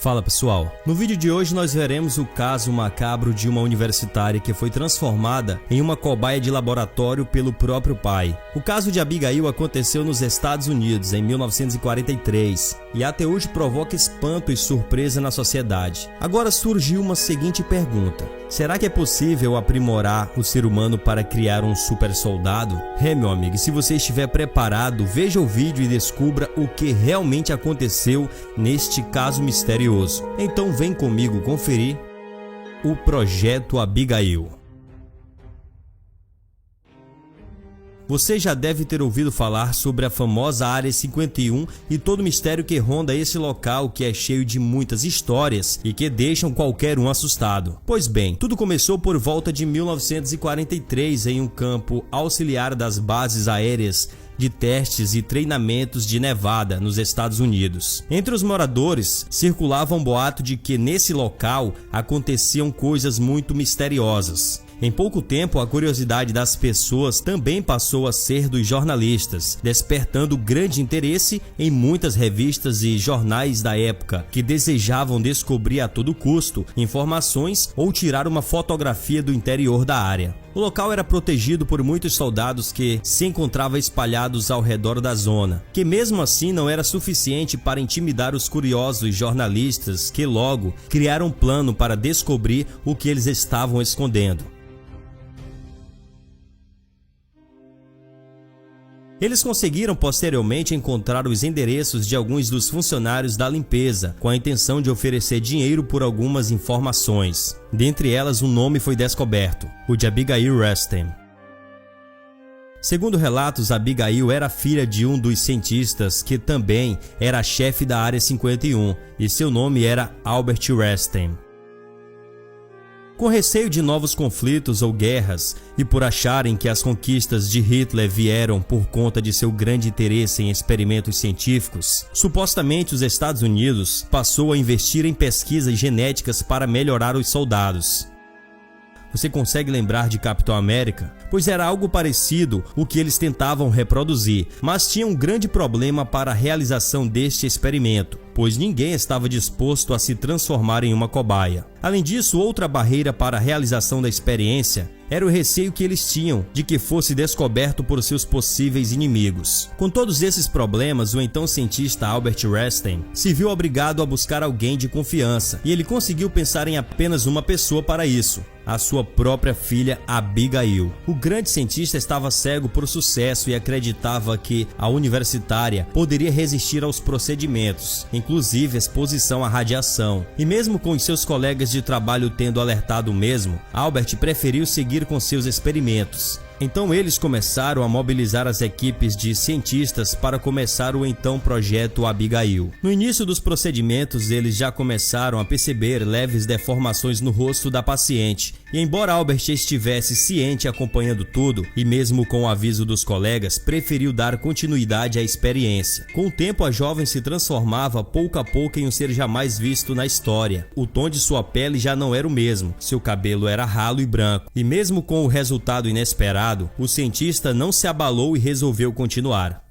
Fala pessoal, no vídeo de hoje nós veremos o caso macabro de uma universitária que foi transformada em uma cobaia de laboratório pelo próprio pai. O caso de Abigail aconteceu nos Estados Unidos em 1943 e até hoje provoca espanto e surpresa na sociedade. Agora surgiu uma seguinte pergunta: será que é possível aprimorar o ser humano para criar um super soldado? Meu amigo, se você estiver preparado, veja o vídeo e descubra o que realmente aconteceu neste caso misterioso. Então vem comigo conferir o Projeto Abigail. Você já deve ter ouvido falar sobre a famosa Área 51 e todo o mistério que ronda esse local, que é cheio de muitas histórias e que deixam qualquer um assustado. Pois bem, tudo começou por volta de 1943 em um campo auxiliar das bases aéreas de testes e treinamentos de Nevada, nos Estados Unidos. Entre os moradores, circulava um boato de que nesse local aconteciam coisas muito misteriosas. Em pouco tempo, a curiosidade das pessoas também passou a ser dos jornalistas, despertando grande interesse em muitas revistas e jornais da época, que desejavam descobrir a todo custo informações ou tirar uma fotografia do interior da área. O local era protegido por muitos soldados que se encontravam espalhados ao redor da zona, que mesmo assim não era suficiente para intimidar os curiosos jornalistas, que logo criaram um plano para descobrir o que eles estavam escondendo. Eles conseguiram posteriormente encontrar os endereços de alguns dos funcionários da limpeza, com a intenção de oferecer dinheiro por algumas informações. Dentre elas, um nome foi descoberto: o de Abigail Reston. Segundo relatos, Abigail era filha de um dos cientistas que também era chefe da Área 51, e seu nome era Albert Reston. Com receio de novos conflitos ou guerras, e por acharem que as conquistas de Hitler vieram por conta de seu grande interesse em experimentos científicos, supostamente os Estados Unidos passou a investir em pesquisas genéticas para melhorar os soldados. Você consegue lembrar de Capitão América? Pois era algo parecido o que eles tentavam reproduzir, mas tinha um grande problema para a realização deste experimento, pois ninguém estava disposto a se transformar em uma cobaia. Além disso, outra barreira para a realização da experiência era o receio que eles tinham de que fosse descoberto por seus possíveis inimigos. Com todos esses problemas, o então cientista Albert Reston se viu obrigado a buscar alguém de confiança, e ele conseguiu pensar em apenas uma pessoa para isso: a sua própria filha Abigail. O grande cientista estava cego por sucesso e acreditava que a universitária poderia resistir aos procedimentos, inclusive exposição à radiação. E mesmo com os seus colegas de trabalho tendo alertado o mesmo, Albert preferiu seguir com seus experimentos. Então eles começaram a mobilizar as equipes de cientistas para começar o então Projeto Abigail. No início dos procedimentos, eles já começaram a perceber leves deformações no rosto da paciente, e embora Albert estivesse ciente acompanhando tudo, e mesmo com o aviso dos colegas, preferiu dar continuidade à experiência. Com o tempo, a jovem se transformava pouco a pouco em um ser jamais visto na história. O tom de sua pele já não era o mesmo, seu cabelo era ralo e branco, e mesmo com o resultado inesperado, o cientista não se abalou e resolveu continuar.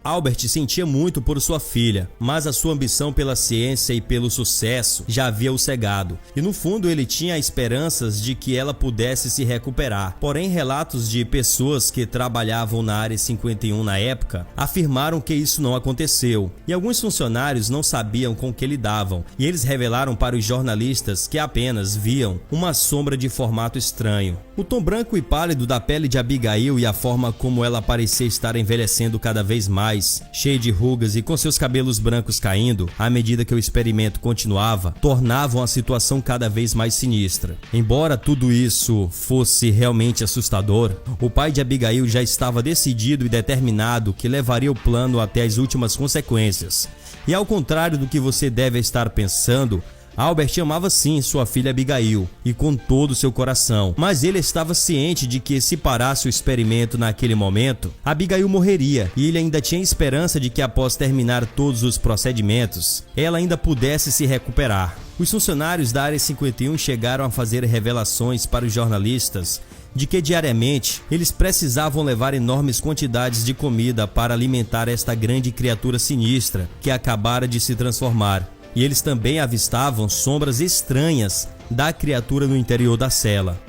Albert sentia muito por sua filha, mas a sua ambição pela ciência e pelo sucesso já havia o cegado, e no fundo ele tinha esperanças de que ela pudesse se recuperar. Porém, relatos de pessoas que trabalhavam na Área 51 na época afirmaram que isso não aconteceu, e alguns funcionários não sabiam com que lidavam, e eles revelaram para os jornalistas que apenas viam uma sombra de formato estranho. O tom branco e pálido da pele de Abigail e a forma como ela parecia estar envelhecendo cada vez mais, cheia de rugas e com seus cabelos brancos caindo à medida que o experimento continuava, tornavam a situação cada vez mais sinistra. Embora tudo isso fosse realmente assustador, o pai de Abigail já estava decidido e determinado que levaria o plano até as últimas consequências. E ao contrário do que você deve estar pensando, Albert amava sim sua filha Abigail, e com todo o seu coração, mas ele estava ciente de que se parasse o experimento naquele momento, Abigail morreria, e ele ainda tinha esperança de que após terminar todos os procedimentos, ela ainda pudesse se recuperar. Os funcionários da Área 51 chegaram a fazer revelações para os jornalistas de que diariamente eles precisavam levar enormes quantidades de comida para alimentar esta grande criatura sinistra que acabara de se transformar. E eles também avistavam sombras estranhas da criatura no interior da cela.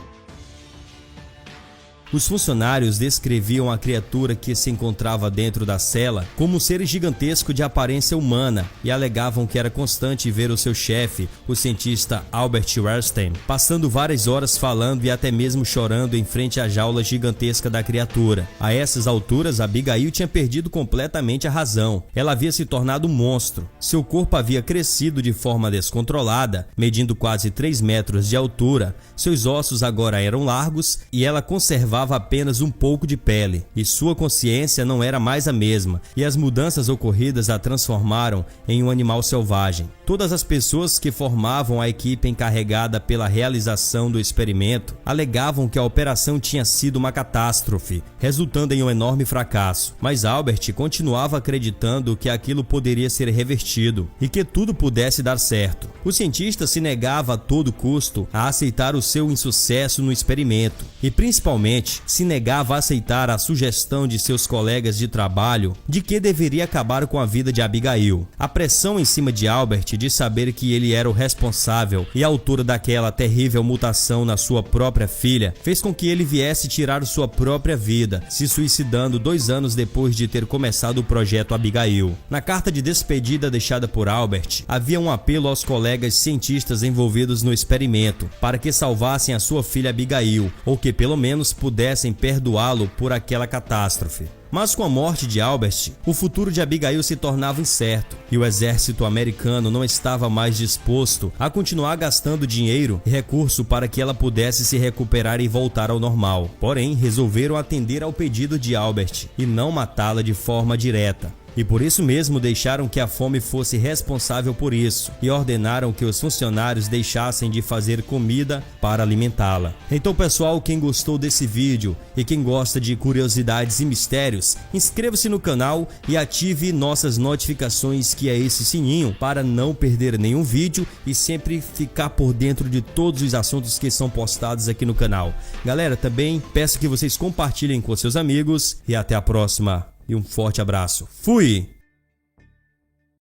Os funcionários descreviam a criatura que se encontrava dentro da cela como um ser gigantesco de aparência humana e alegavam que era constante ver o seu chefe, o cientista Albert Rerstein, passando várias horas falando e até mesmo chorando em frente à jaula gigantesca da criatura. A essas alturas, Abigail tinha perdido completamente a razão. Ela havia se tornado um monstro. Seu corpo havia crescido de forma descontrolada, medindo quase 3 metros de altura. Seus ossos agora eram largos e ela conservava apenas um pouco de pele, e sua consciência não era mais a mesma, e as mudanças ocorridas a transformaram em um animal selvagem. Todas as pessoas que formavam a equipe encarregada pela realização do experimento alegavam que a operação tinha sido uma catástrofe, resultando em um enorme fracasso, mas Albert continuava acreditando que aquilo poderia ser revertido e que tudo pudesse dar certo. O cientista se negava a todo custo a aceitar o seu insucesso no experimento e, principalmente, se negava a aceitar a sugestão de seus colegas de trabalho de que deveria acabar com a vida de Abigail. A pressão em cima de Albert de saber que ele era o responsável e autor daquela terrível mutação na sua própria filha fez com que ele viesse tirar sua própria vida, se suicidando 2 anos depois de ter começado o projeto Abigail. Na carta de despedida deixada por Albert, havia um apelo aos colegas cientistas envolvidos no experimento para que salvassem a sua filha Abigail, ou que pelo menos pudessem perdoá-lo por aquela catástrofe. Mas com a morte de Albert, o futuro de Abigail se tornava incerto e o exército americano não estava mais disposto a continuar gastando dinheiro e recurso para que ela pudesse se recuperar e voltar ao normal. Porém, resolveram atender ao pedido de Albert e não matá-la de forma direta. E por isso mesmo deixaram que a fome fosse responsável por isso e ordenaram que os funcionários deixassem de fazer comida para alimentá-la. Então, pessoal, quem gostou desse vídeo e quem gosta de curiosidades e mistérios, inscreva-se no canal e ative nossas notificações, que é esse sininho, para não perder nenhum vídeo e sempre ficar por dentro de todos os assuntos que são postados aqui no canal. Galera, também peço que vocês compartilhem com seus amigos e até a próxima. E um forte abraço. Fui!